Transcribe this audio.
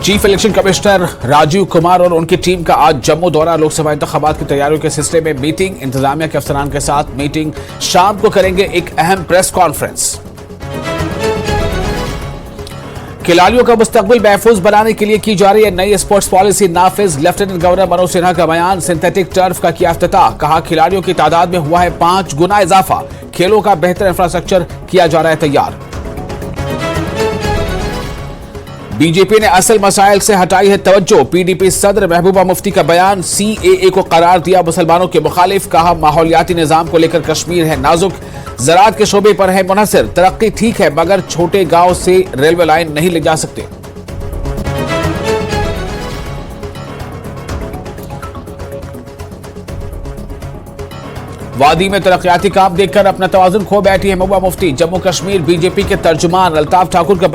Chief election commissioner Rajiv Kumar और उनकी team का आज जम्मू दौरा। लोकसभा इंतखाबात की तैयारियों के सिलसिले में मीटिंग, इंतजामिया के अफसरान के साथ मीटिंग। शाम को करेंगे एक अहम प्रेस कॉन्फ्रेंस। खिलाड़ियों का मुस्तकबिल महफूज बनाने के लिए की जा रही है नई स्पोर्ट्स पॉलिसी नाफिज। लेफ्टिनेंट गवर्नर मनोज सिन्हा का बयान। सिंथेटिक टर्फ का किया इफ्तिताह। कहा खिलाड़ियों की तादाद में हुआ है 5 गुना इजाफा। खेलों का बेहतर इंफ्रास्ट्रक्चर किया जा रहा है तैयार। बीजेपी ने असल मसाइल से हटाई है तवज्जो। पीडीपी सदर महबूबा मुफ्ती का बयान। सीएए को करार दिया मुसलमानों के मुखालिफ। कहा माहौलियाती निजाम को लेकर कश्मीर है नाजुक। ज़राअत के शोबे पर है मुनहसिर। तरक्की ठीक है मगर छोटे गांव से रेलवे लाइन नहीं ले जा सकते। वादी में तरक्याती काम देखकर अपना तवाजुन खो बैठी है महबूबा मुफ्ती। जम्मू कश्मीर बीजेपी के तर्जुमान अल्ताफ ठाकुर का